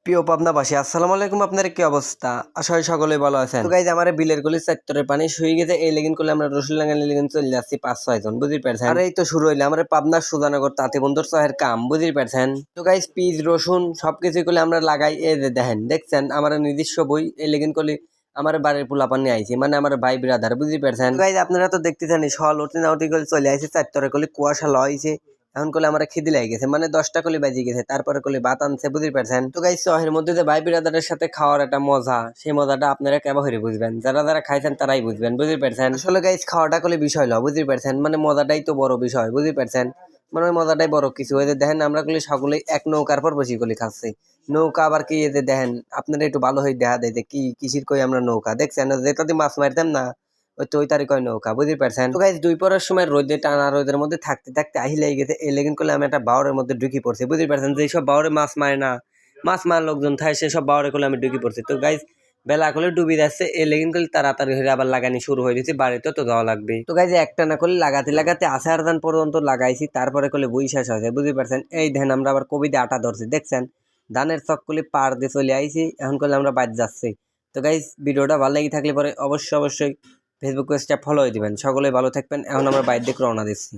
প্রিয় পাবনাবাসী, আসসালামু আলাইকুম। আপনার কি অবস্থা? আশা হয় সকলেই ভালো আছেন। তো গাইজ, আমার বিলের গলি সেক্টরের পানি শুয়ে গেছে। এই লেগিন করলে আমরা রসুল লাগানি লেগিন চলে যাচ্ছি 5-6 জন, বুঝতে পারছেন? আর এই তো শুরু হইলে আমরা পাবনার সুজানগর তাঁতি বন্ধুর শহের কাম, বুঝতে পারছেন? তো গাইজ, পিঁয়াজ রসুন সবকিছু করলে আমরা লাগাই। এই যে দেখছেন আমার নিজস্ব বই। এই লেগিন করলে আমার বাড়ির পোলাপান নিয়ে আইছি, মানে আমার ভাই বিরাদার, বুঝতে পারছেন? গাইজ, আপনারা তো দেখতেছেন সল উঠতে না উঠতে করে চলে আইছে। চারটরে করলে কুয়াশা লইছে। এখন করলে আমার খিদে লেগে গেছে, মানে 10টা কলি বাজি গেছে। তারপরে কলি ভাত আনছে, বুঝতে পারছেন? তো গাইস, শহরের মধ্যে যে ভাই বিরাদারের সাথে খাওয়ার একটা মজা, সেই মজাটা আপনারা কেমন বুঝবেন? যারা যারা খাইছেন তারাই বুঝবেন, বুঝতে পারছেন? আসলে গাইস, খাওয়াটা কলি বিষয় লয়, বুঝতে পারছেন? মানে মজাটাই তো বড় বিষয়, বুঝতে পারছেন? মানে ওই মজাটাই বড় কিছু। এই যে দেখেন আমরা কলি সকলে এক নৌকার পর বসে কলি খাচ্ছি। নৌকা আবার কি, এই যে দেখেন আপনারা একটু ভালো হয়ে দেখা দেয় যে কি কিসির কই আমরা নৌকা দেখছেন, যেটাতে মাছ মারতাম না ওই তো ওই তারিখ হয় নৌকা, বুঝতে পারছেন? তো গাইস, দুই পরের সময় রোদে টানা রোদের মধ্যে থাকতে থাকতে আহি লেগে গেছে। এই লেগিন করলে আমি একটা বাওরের মধ্যে ঢুকি পড়ছি, বুঝতে পারছেন? যে সব বাওরে মাছ মারে না, মাছ মার লোকজন থাকে, সেসব বাওরে করলে আমি ঢুকি পড়ছি। তো গাইস, বেলা করলে ডুবি যাচ্ছে। এই লেগিন করলে তাড়াতাড়ি হয়ে আবার লাগানি শুরু হয়ে গেছে। বাড়িতে তো যাওয়া লাগবে। তো গাইস, একটা না করলে লাগাতে লাগাতে আসার দান পর্যন্ত লাগাইছি। তারপরে করলে বই শেষ হয়েছে, বুঝতে পারছেন? এই ধ্যান আমরা আবার কবিতে আটা ধরছি, দেখছেন? ধানের চক্কলি পার দিয়ে চলে আইছি। এখন করলে আমরা বাদ যাচ্ছি। তো গাইস, ভিডিওটা ভালো লেগে থাকলে পরে অবশ্যই অবশ্যই ফেসবুক পেজটা ফলো দিবেন। সকলে ভালো থাকবেন। এখন আমরা বাইরের দিকে রওনা দিচ্ছি।